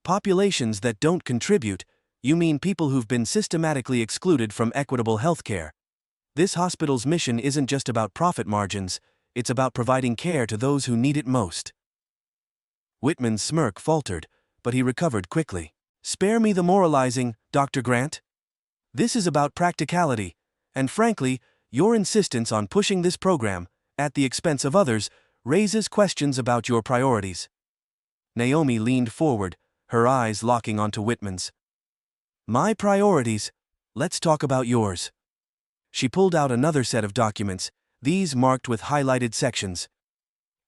Populations that don't contribute? You mean people who've been systematically excluded from equitable health care? This hospital's mission isn't just about profit margins, it's about providing care to those who need it most. Whitman's smirk faltered, but he recovered quickly. Spare me the moralizing, Dr. Grant. This is about practicality, and frankly, your insistence on pushing this program, at the expense of others, raises questions about your priorities. Naomi leaned forward, her eyes locking onto Whitman's. My priorities? Let's talk about yours. She pulled out another set of documents, these marked with highlighted sections.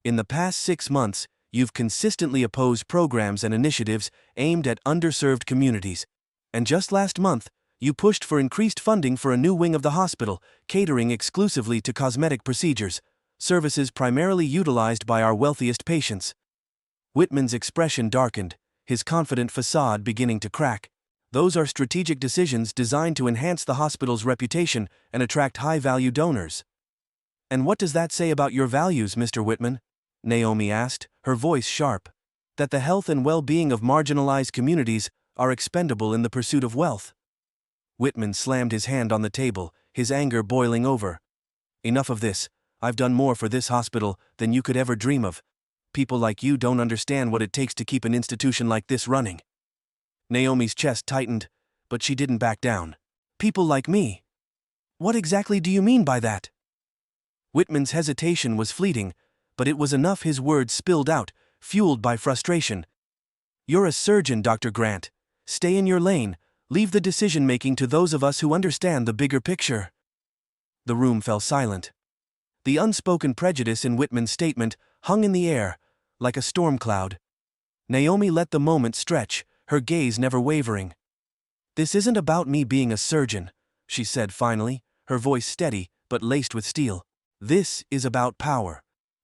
In the past 6 months, you've consistently opposed programs and initiatives aimed at underserved communities. And just last month, you pushed for increased funding for a new wing of the hospital, catering exclusively to cosmetic procedures, services primarily utilized by our wealthiest patients. Whitman's expression darkened, his confident facade beginning to crack. Those are strategic decisions designed to enhance the hospital's reputation and attract high-value donors. And what does that say about your values, Mr. Whitman? Naomi asked, her voice sharp. That the health and well-being of marginalized communities are expendable in the pursuit of wealth. Whitman slammed his hand on the table, his anger boiling over. Enough of this. I've done more for this hospital than you could ever dream of. People like you don't understand what it takes to keep an institution like this running. Naomi's chest tightened, but she didn't back down. People like me? What exactly do you mean by that? Whitman's hesitation was fleeting, but it was enough his words spilled out, fueled by frustration. You're a surgeon, Dr. Grant. Stay in your lane, leave the decision-making to those of us who understand the bigger picture. The room fell silent. The unspoken prejudice in Whitman's statement hung in the air, like a storm cloud. Naomi let the moment stretch, her gaze never wavering. This isn't about me being a surgeon, she said finally, her voice steady but laced with steel. This is about power.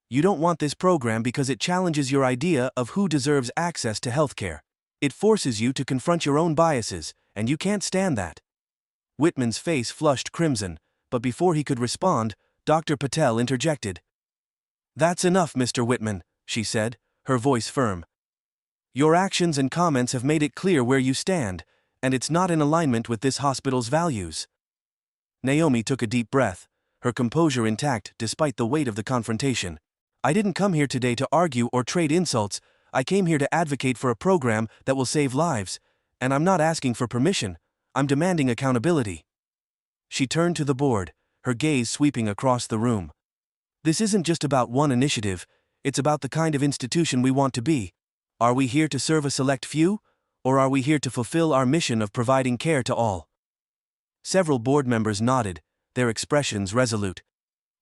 You don't want this program because it challenges your idea of who deserves access to healthcare. It forces you to confront your own biases, and you can't stand that. Whitman's face flushed crimson, but before he could respond, Dr. Patel interjected. That's enough, Mr. Whitman, she said, her voice firm. Your actions and comments have made it clear where you stand, and it's not in alignment with this hospital's values. Naomi took a deep breath, her composure intact despite the weight of the confrontation. I didn't come here today to argue or trade insults. I came here to advocate for a program that will save lives, and I'm not asking for permission, I'm demanding accountability. She turned to the board, her gaze sweeping across the room. This isn't just about one initiative, it's about the kind of institution we want to be. Are we here to serve a select few, or are we here to fulfill our mission of providing care to all? Several board members nodded, their expressions resolute.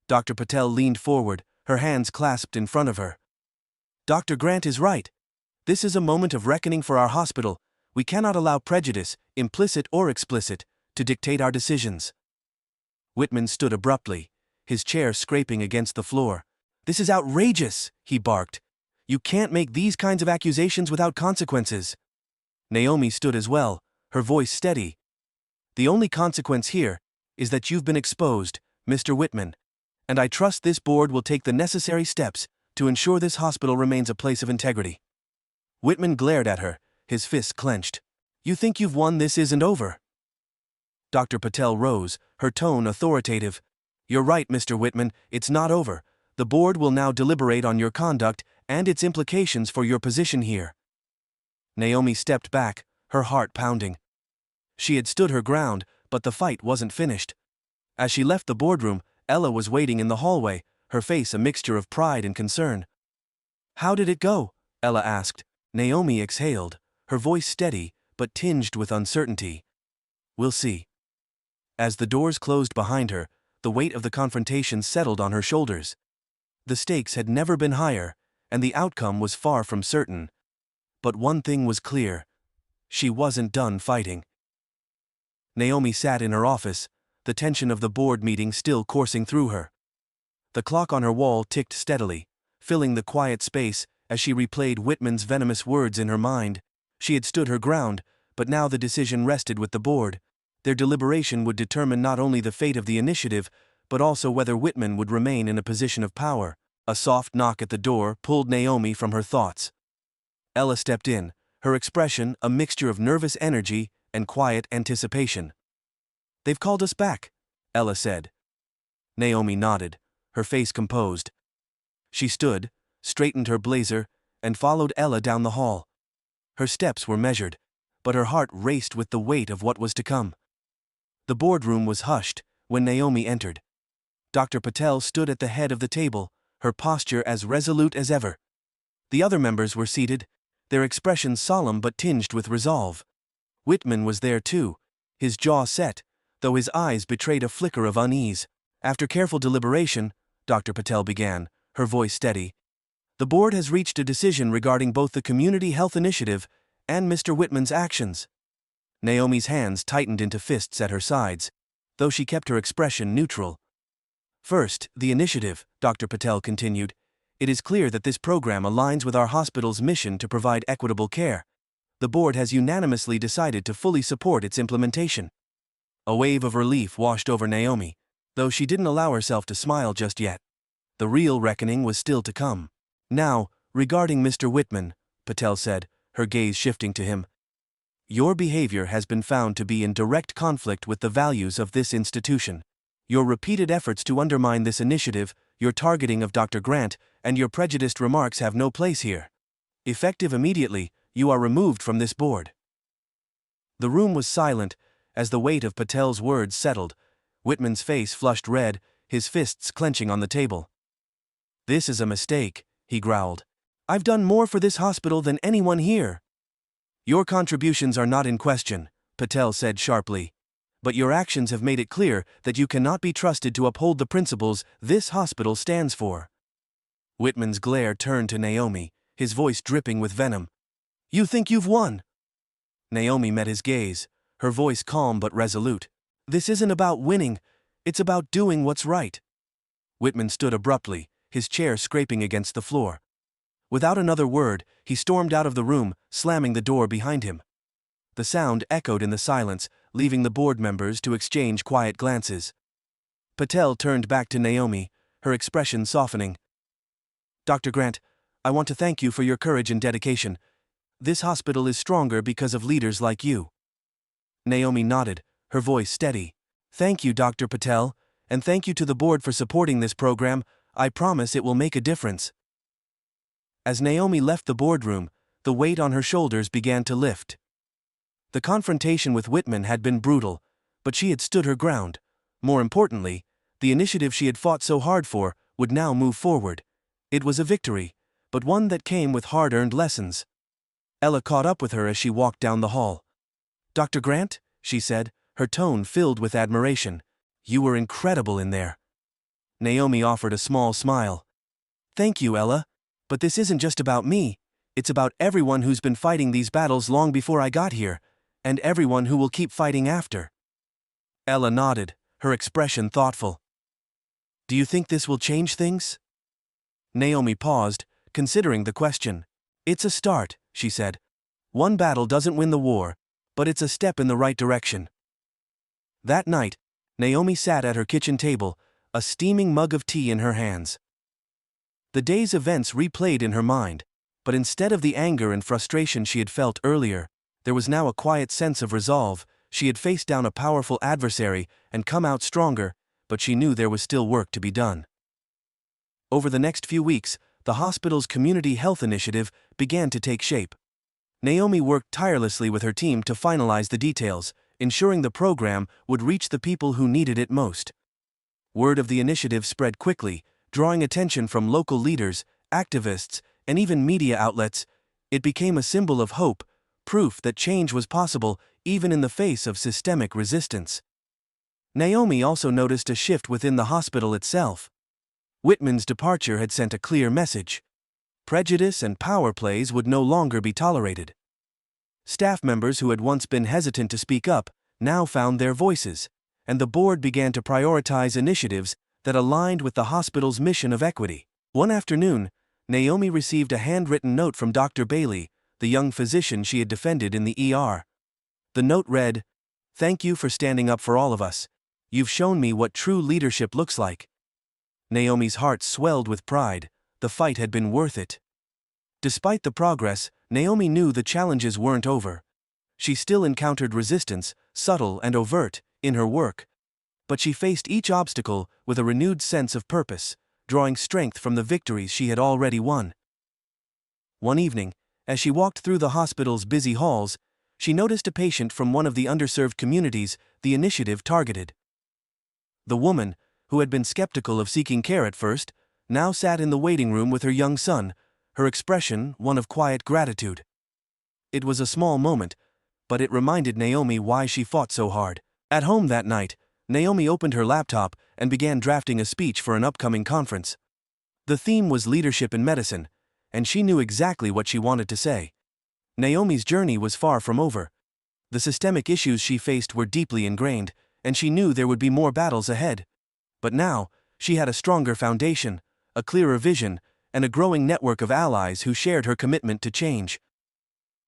Dr. Patel leaned forward, her hands clasped in front of her. Dr. Grant is right. This is a moment of reckoning for our hospital. We cannot allow prejudice, implicit or explicit, to dictate our decisions. Whitman stood abruptly, his chair scraping against the floor. This is outrageous, he barked. You can't make these kinds of accusations without consequences. Naomi stood as well, her voice steady. The only consequence here is that you've been exposed, Mr. Whitman, and I trust this board will take the necessary steps to ensure this hospital remains a place of integrity. Whitman glared at her, his fists clenched. You think you've won? This isn't over. Dr. Patel rose, her tone authoritative. "You're right, Mr. Whitman, it's not over. The board will now deliberate on your conduct and its implications for your position here." Naomi stepped back, her heart pounding. She had stood her ground, but the fight wasn't finished. As she left the boardroom, Ella was waiting in the hallway, her face a mixture of pride and concern. "How did it go?" Ella asked. Naomi exhaled, her voice steady, but tinged with uncertainty. "We'll see." As the doors closed behind her, the weight of the confrontation settled on her shoulders. The stakes had never been higher, and the outcome was far from certain. But one thing was clear: she wasn't done fighting. Naomi sat in her office, the tension of the board meeting still coursing through her. The clock on her wall ticked steadily, filling the quiet space as she replayed Whitman's venomous words in her mind. She had stood her ground, but now the decision rested with the board. Their deliberation would determine not only the fate of the initiative, but also whether Whitman would remain in a position of power. A soft knock at the door pulled Naomi from her thoughts. Ella stepped in, her expression a mixture of nervous energy and quiet anticipation. "They've called us back," Ella said. Naomi nodded, her face composed. She stood, straightened her blazer, and followed Ella down the hall. Her steps were measured, but her heart raced with the weight of what was to come. The boardroom was hushed when Naomi entered. Dr. Patel stood at the head of the table, her posture as resolute as ever. The other members were seated, their expressions solemn but tinged with resolve. Whitman was there too, his jaw set, though his eyes betrayed a flicker of unease. "After careful deliberation," Dr. Patel began, her voice steady, "the board has reached a decision regarding both the Community Health Initiative and Mr. Whitman's actions." Naomi's hands tightened into fists at her sides, though she kept her expression neutral. "First, the initiative," Dr. Patel continued. "It is clear that this program aligns with our hospital's mission to provide equitable care. The board has unanimously decided to fully support its implementation." A wave of relief washed over Naomi, though she didn't allow herself to smile just yet. The real reckoning was still to come. "Now, regarding Mr. Whitman," Patel said, her gaze shifting to him. "Your behavior has been found to be in direct conflict with the values of this institution. Your repeated efforts to undermine this initiative, your targeting of Dr. Grant, and your prejudiced remarks have no place here. Effective immediately, you are removed from this board." The room was silent as the weight of Patel's words settled. Whitman's face flushed red, his fists clenching on the table. "This is a mistake," he growled. "I've done more for this hospital than anyone here." "Your contributions are not in question," Patel said sharply. "But your actions have made it clear that you cannot be trusted to uphold the principles this hospital stands for." Whitman's glare turned to Naomi, his voice dripping with venom. "You think you've won?" Naomi met his gaze, her voice calm but resolute. "This isn't about winning, it's about doing what's right." Whitman stood abruptly, his chair scraping against the floor. Without another word, he stormed out of the room, slamming the door behind him. The sound echoed in the silence, leaving the board members to exchange quiet glances. Patel turned back to Naomi, her expression softening. "Dr. Grant, I want to thank you for your courage and dedication. This hospital is stronger because of leaders like you." Naomi nodded, her voice steady. "Thank you, Dr. Patel, and thank you to the board for supporting this program. I promise it will make a difference." As Naomi left the boardroom, the weight on her shoulders began to lift. The confrontation with Whitman had been brutal, but she had stood her ground. More importantly, the initiative she had fought so hard for would now move forward. It was a victory, but one that came with hard-earned lessons. Ella caught up with her as she walked down the hall. "Dr. Grant," she said, her tone filled with admiration, "you were incredible in there." Naomi offered a small smile. "Thank you, Ella. But this isn't just about me, it's about everyone who's been fighting these battles long before I got here, and everyone who will keep fighting after." Ella nodded, her expression thoughtful. "Do you think this will change things?" Naomi paused, considering the question. "It's a start," she said. "One battle doesn't win the war, but it's a step in the right direction." That night, Naomi sat at her kitchen table, a steaming mug of tea in her hands. The day's events replayed in her mind, but instead of the anger and frustration she had felt earlier, there was now a quiet sense of resolve, She had faced down a powerful adversary and come out stronger, but she knew there was still work to be done. Over the next few weeks, the hospital's community health initiative began to take shape. Naomi worked tirelessly with her team to finalize the details, ensuring the program would reach the people who needed it most. Word of the initiative spread quickly, drawing attention from local leaders, activists, and even media outlets. It became a symbol of hope, proof that change was possible even in the face of systemic resistance. Naomi also noticed a shift within the hospital itself. Whitman's departure had sent a clear message. Prejudice and power plays would no longer be tolerated. Staff members who had once been hesitant to speak up now found their voices, and the board began to prioritize initiatives that aligned with the hospital's mission of equity. One afternoon, Naomi received a handwritten note from Dr. Bailey, the young physician she had defended in the ER. The note read, "Thank you for standing up for all of us. You've shown me what true leadership looks like." Naomi's heart swelled with pride. The fight had been worth it. Despite the progress, Naomi knew the challenges weren't over. She still encountered resistance, subtle and overt, in her work. But she faced each obstacle with a renewed sense of purpose, drawing strength from the victories she had already won. One evening, as she walked through the hospital's busy halls, she noticed a patient from one of the underserved communities the initiative targeted. The woman, who had been skeptical of seeking care at first, now sat in the waiting room with her young son, her expression one of quiet gratitude. It was a small moment, but it reminded Naomi why she fought so hard. At home that night, Naomi opened her laptop and began drafting a speech for an upcoming conference. The theme was leadership in medicine, and she knew exactly what she wanted to say. Naomi's journey was far from over. The systemic issues she faced were deeply ingrained, and she knew there would be more battles ahead. But now, she had a stronger foundation, a clearer vision, and a growing network of allies who shared her commitment to change.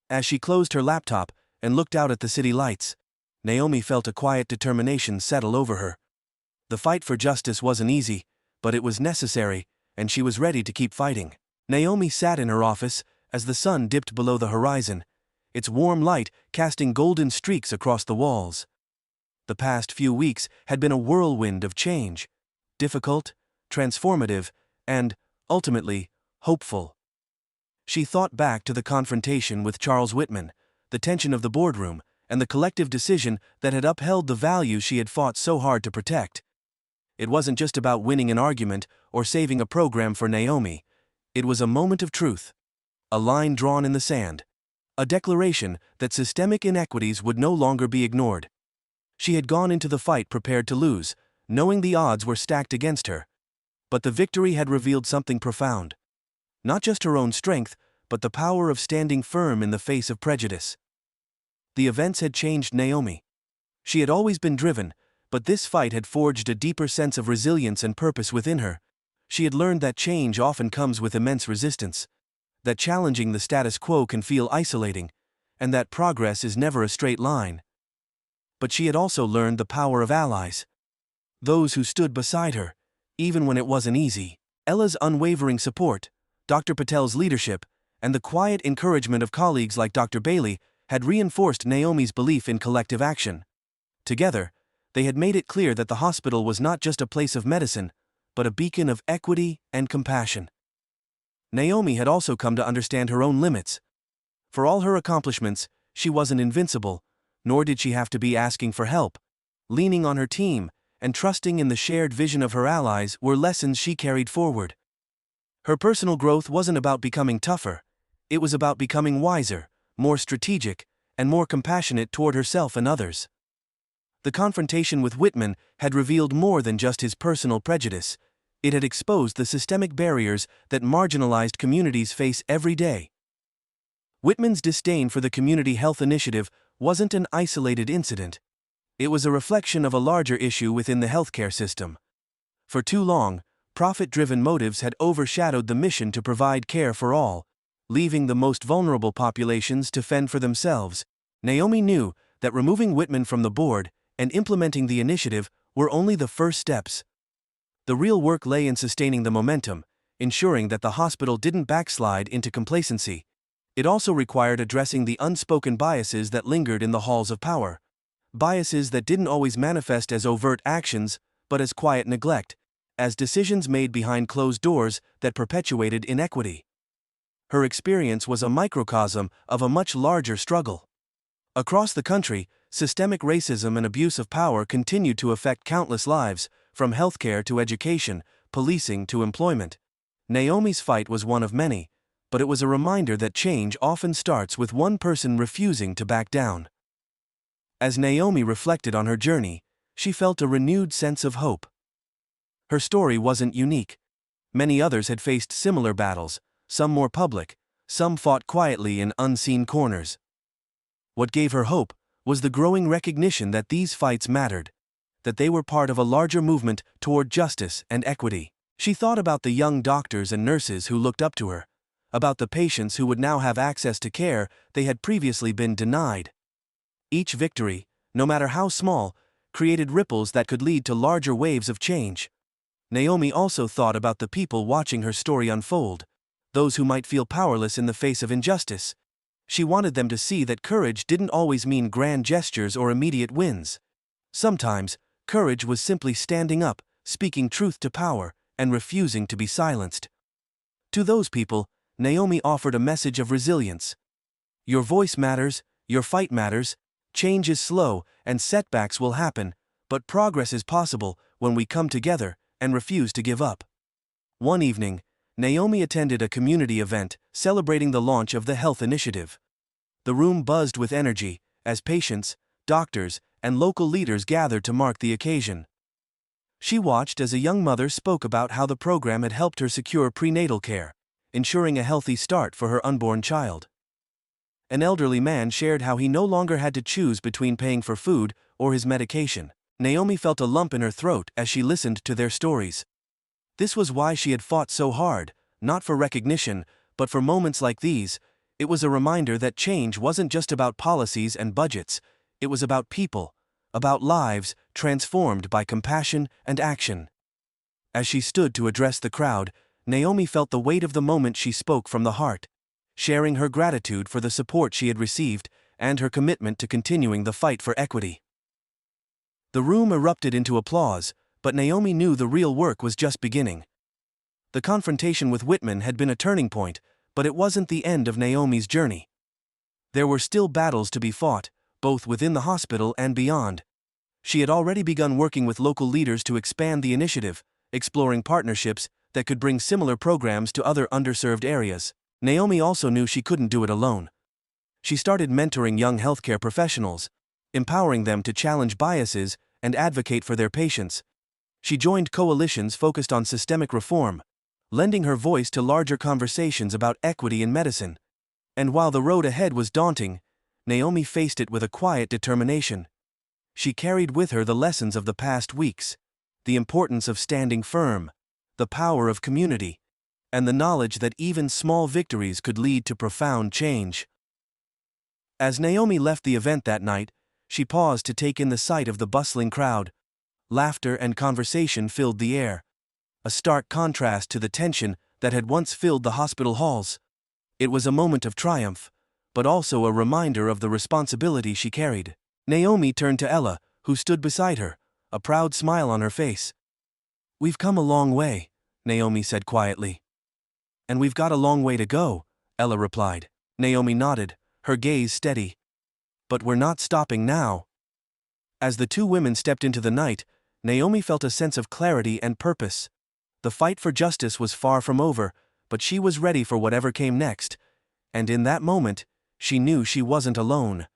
As she closed her laptop and looked out at the city lights, Naomi felt a quiet determination settle over her. The fight for justice wasn't easy, but it was necessary, and she was ready to keep fighting. Naomi sat in her office as the sun dipped below the horizon, its warm light casting golden streaks across the walls. The past few weeks had been a whirlwind of change, difficult, transformative, and, ultimately, hopeful. She thought back to the confrontation with Charles Whitman, the tension of the boardroom, and the collective decision that had upheld the values she had fought so hard to protect. It wasn't just about winning an argument or saving a program for Naomi. It was a moment of truth, a line drawn in the sand, a declaration that systemic inequities would no longer be ignored. She had gone into the fight prepared to lose, knowing the odds were stacked against her. But the victory had revealed something profound. Not just her own strength, but the power of standing firm in the face of prejudice. The events had changed Naomi. She had always been driven, but this fight had forged a deeper sense of resilience and purpose within her. She had learned that change often comes with immense resistance, that challenging the status quo can feel isolating, and that progress is never a straight line. But she had also learned the power of allies. Those who stood beside her, even when it wasn't easy. Ella's unwavering support, Dr. Patel's leadership, and the quiet encouragement of colleagues like Dr. Bailey had reinforced Naomi's belief in collective action. Together, they had made it clear that the hospital was not just a place of medicine, but a beacon of equity and compassion. Naomi had also come to understand her own limits. For all her accomplishments, she wasn't invincible, nor did she have to be asking for help. Leaning on her team and trusting in the shared vision of her allies were lessons she carried forward. Her personal growth wasn't about becoming tougher. It was about becoming wiser, more strategic, and more compassionate toward herself and others. The confrontation with Whitman had revealed more than just his personal prejudice. It had exposed the systemic barriers that marginalized communities face every day. Whitman's disdain for the community health initiative wasn't an isolated incident. It was a reflection of a larger issue within the healthcare system. For too long, profit-driven motives had overshadowed the mission to provide care for all, leaving the most vulnerable populations to fend for themselves. Naomi knew that removing Whitman from the board and implementing the initiative were only the first steps. The real work lay in sustaining the momentum, ensuring that the hospital didn't backslide into complacency. It also required addressing the unspoken biases that lingered in the halls of power. biases that didn't always manifest as overt actions, but as quiet neglect, as decisions made behind closed doors that perpetuated inequity. Her experience was a microcosm of a much larger struggle. Across the country, systemic racism and abuse of power continued to affect countless lives, from healthcare to education, policing to employment. Naomi's fight was one of many, but it was a reminder that change often starts with one person refusing to back down. As Naomi reflected on her journey, she felt a renewed sense of hope. Her story wasn't unique. Many others had faced similar battles, some more public, some fought quietly in unseen corners. What gave her hope was the growing recognition that these fights mattered, that they were part of a larger movement toward justice and equity. She thought about the young doctors and nurses who looked up to her, about the patients who would now have access to care they had previously been denied. Each victory, no matter how small, created ripples that could lead to larger waves of change. Naomi also thought about the people watching her story unfold, those who might feel powerless in the face of injustice. She wanted them to see that courage didn't always mean grand gestures or immediate wins. Sometimes, courage was simply standing up, speaking truth to power, and refusing to be silenced. To those people, Naomi offered a message of resilience. Your voice matters, your fight matters, change is slow, and setbacks will happen, but progress is possible when we come together and refuse to give up. One evening, Naomi attended a community event celebrating the launch of the health initiative. The room buzzed with energy as patients, doctors, and local leaders gathered to mark the occasion. She watched as a young mother spoke about how the program had helped her secure prenatal care, ensuring a healthy start for her unborn child. An elderly man shared how he no longer had to choose between paying for food or his medication. Naomi felt a lump in her throat as she listened to their stories. This was why she had fought so hard, not for recognition, but for moments like these. It was a reminder that change wasn't just about policies and budgets, it was about people, about lives transformed by compassion and action. As she stood to address the crowd, Naomi felt the weight of the moment. She spoke from the heart, sharing her gratitude for the support she had received and her commitment to continuing the fight for equity. The room erupted into applause, but Naomi knew the real work was just beginning. The confrontation with Whitman had been a turning point, but it wasn't the end of Naomi's journey. There were still battles to be fought, both within the hospital and beyond. She had already begun working with local leaders to expand the initiative, exploring partnerships that could bring similar programs to other underserved areas. Naomi also knew she couldn't do it alone. She started mentoring young healthcare professionals, empowering them to challenge biases and advocate for their patients. She joined coalitions focused on systemic reform, lending her voice to larger conversations about equity in medicine. And while the road ahead was daunting, Naomi faced it with a quiet determination. She carried with her the lessons of the past weeks, the importance of standing firm, the power of community, and the knowledge that even small victories could lead to profound change. As Naomi left the event that night, she paused to take in the sight of the bustling crowd. Laughter and conversation filled the air, a stark contrast to the tension that had once filled the hospital halls. It was a moment of triumph, but also a reminder of the responsibility she carried. Naomi turned to Ella, who stood beside her, a proud smile on her face. "We've come a long way," Naomi said quietly. "And we've got a long way to go," Ella replied. Naomi nodded, her gaze steady. "But we're not stopping now." As the two women stepped into the night, Naomi felt a sense of clarity and purpose. The fight for justice was far from over, but she was ready for whatever came next. And in that moment, she knew she wasn't alone.